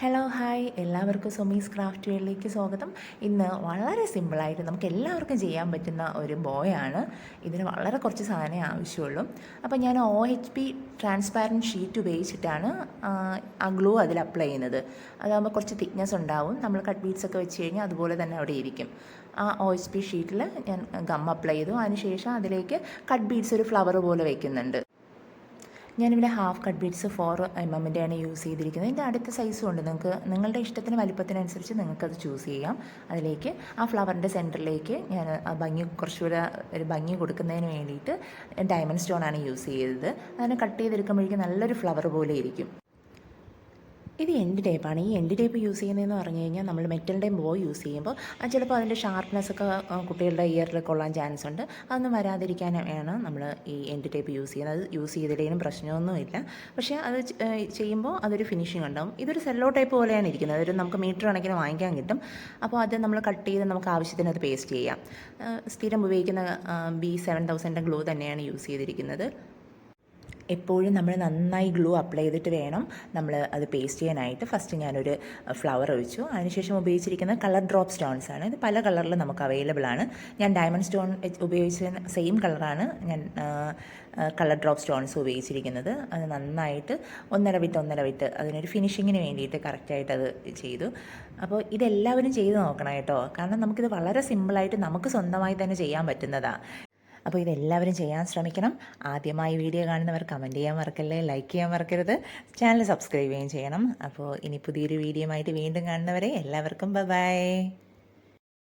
Hello hi എല്ലാവർക്കും Sumi's craft വെയറിലേക്ക് സ്വാഗതം. ഇന്ന് വളരെ സിമ്പിളായിട്ട് നമുക്ക് എല്ലാവർക്കും ചെയ്യാൻ പറ്റുന്ന ഒരു ബോയാണ്. ഇതിന് വളരെ കുറച്ച് സാധനമേ ആവശ്യമുള്ളൂ. അപ്പോൾ ഞാൻ OHP ട്രാൻസ്പാരൻറ്റ് ഷീറ്റ് ഉപയോഗിച്ചിട്ടാണ് ആ ഗ്ലൂ അതിൽ അപ്ലൈ ചെയ്യുന്നത്. അതാകുമ്പോൾ കുറച്ച് തിക്നെസ് ഉണ്ടാവും. നമ്മൾ കട്ട് ബീഡ്സ് ഒക്കെ വെച്ച് കഴിഞ്ഞാൽ അതുപോലെ തന്നെ അവിടെ ഇരിക്കും. ആ OHP ഷീറ്റിൽ ഞാൻ ഗം അപ്ലൈ ചെയ്തു. അതിനുശേഷം അതിലേക്ക് കട്ട് ബീഡ്സ് ഒരു ഫ്ലവർ പോലെ വയ്ക്കുന്നുണ്ട്. ഞാനിവിടെ half cut beads 4mm use ചെയ്തിരിക്കുന്നത്. ഇതിൻ്റെ അടുത്ത സൈസും ഉണ്ട്. നിങ്ങളുടെ ഇഷ്ടത്തിന് വലിപ്പത്തിനനുസരിച്ച് നിങ്ങൾക്കത് ചൂസ് ചെയ്യാം. അതിലേക്ക് ആ ഫ്ലവറിൻ്റെ സെൻറ്ററിലേക്ക് ഞാൻ കുറച്ചുകൂടെ ഒരു ഭംഗി കൊടുക്കുന്നതിന് വേണ്ടിയിട്ട് ഡയമണ്ട് സ്റ്റോണാണ് യൂസ് ചെയ്തത്. അതിനെ കട്ട് ചെയ്തെടുക്കുമ്പോഴേക്കും നല്ലൊരു ഫ്ലവർ പോലെ ഇരിക്കും. ഇത് എൻഡ് ടേപ്പാണ്. ഈ എൻഡ് ടേപ്പ് യൂസ് ചെയ്യുന്നതെന്ന് പറഞ്ഞു കഴിഞ്ഞാൽ നമ്മൾ മെറ്റലിൻ്റെ ബോ യൂസ് ചെയ്യുമ്പോൾ ചിലപ്പോൾ അതിൻ്റെ ഷാർപ്നെസ്സൊക്കെ കുട്ടികളുടെ ഇയറിൽ കൊള്ളാൻ ചാൻസ് ഉണ്ട്. അതൊന്നും വരാതിരിക്കാനാണ് നമ്മൾ ഈ എൻഡ് ടേപ്പ് യൂസ് ചെയ്യുന്നത്. അത് യൂസ് ചെയ്തിടേനും പ്രശ്നമൊന്നുമില്ല. പക്ഷേ അത് ചെയ്യുമ്പോൾ അതൊരു ഫിനിഷിംഗ് ഉണ്ടാവും. ഇതൊരു സെല്ലോ ടൈപ്പ് പോലെയാണ് ഇരിക്കുന്നത്. ഒരു നമുക്ക് മീറ്റർ കണക്കിന് വാങ്ങിക്കാൻ കിട്ടും. അപ്പോൾ അത് നമ്മൾ കട്ട് ചെയ്ത് നമുക്ക് ആവശ്യത്തിന് അത് പേസ്റ്റ് ചെയ്യാം. സ്ഥിരം ഉപയോഗിക്കുന്ന B7000 ഗ്ലൂ തന്നെയാണ് യൂസ് ചെയ്തിരിക്കുന്നത്. എപ്പോഴും നമ്മൾ നന്നായി ഗ്ലൂ അപ്ലൈ ചെയ്തിട്ട് വേണം നമ്മൾ അത് പേസ്റ്റ് ചെയ്യാനായിട്ട്. ഫസ്റ്റ് ഞാനൊരു ഫ്ലവർ ഒഴിച്ചു. അതിനുശേഷം ഉപയോഗിച്ചിരിക്കുന്നത് കളർ ഡ്രോപ്പ് സ്റ്റോൺസ് ആണ്. ഇത് പല കളറിൽ നമുക്ക് അവൈലബിൾ ആണ്. ഞാൻ ഡയമണ്ട് സ്റ്റോൺ ഉപയോഗിച്ച സെയിം കളറാണ് ഞാൻ കളർ ഡ്രോപ്പ് സ്റ്റോൺസ് ഉപയോഗിച്ചിരിക്കുന്നത്. അത് നന്നായിട്ട് ഒന്നര വിട്ട് അതിനൊരു ഫിനിഷിങ്ങിന് വേണ്ടിയിട്ട് കറക്റ്റായിട്ട് അത് ചെയ്തു. അപ്പോൾ ഇതെല്ലാവരും ചെയ്ത് നോക്കണം കേട്ടോ. കാരണം നമുക്കിത് വളരെ സിമ്പിളായിട്ട് നമുക്ക് സ്വന്തമായി തന്നെ ചെയ്യാൻ പറ്റുന്നതാണ്. അപ്പോൾ ഇതെല്ലാവരും ചെയ്യാൻ ശ്രമിക്കണം. ആദ്യമായി വീഡിയോ കാണുന്നവർ കമൻറ്റ് ചെയ്യാൻ മറക്കല്ലേ, ലൈക്ക് ചെയ്യാൻ മറക്കരുത്, ചാനൽ സബ്സ്ക്രൈബ് ചെയ്യുകയും ചെയ്യണം. അപ്പോൾ ഇനി പുതിയൊരു വീഡിയോ ആയിട്ട് വീണ്ടും കാണുന്നവരെ എല്ലാവർക്കും ബൈ.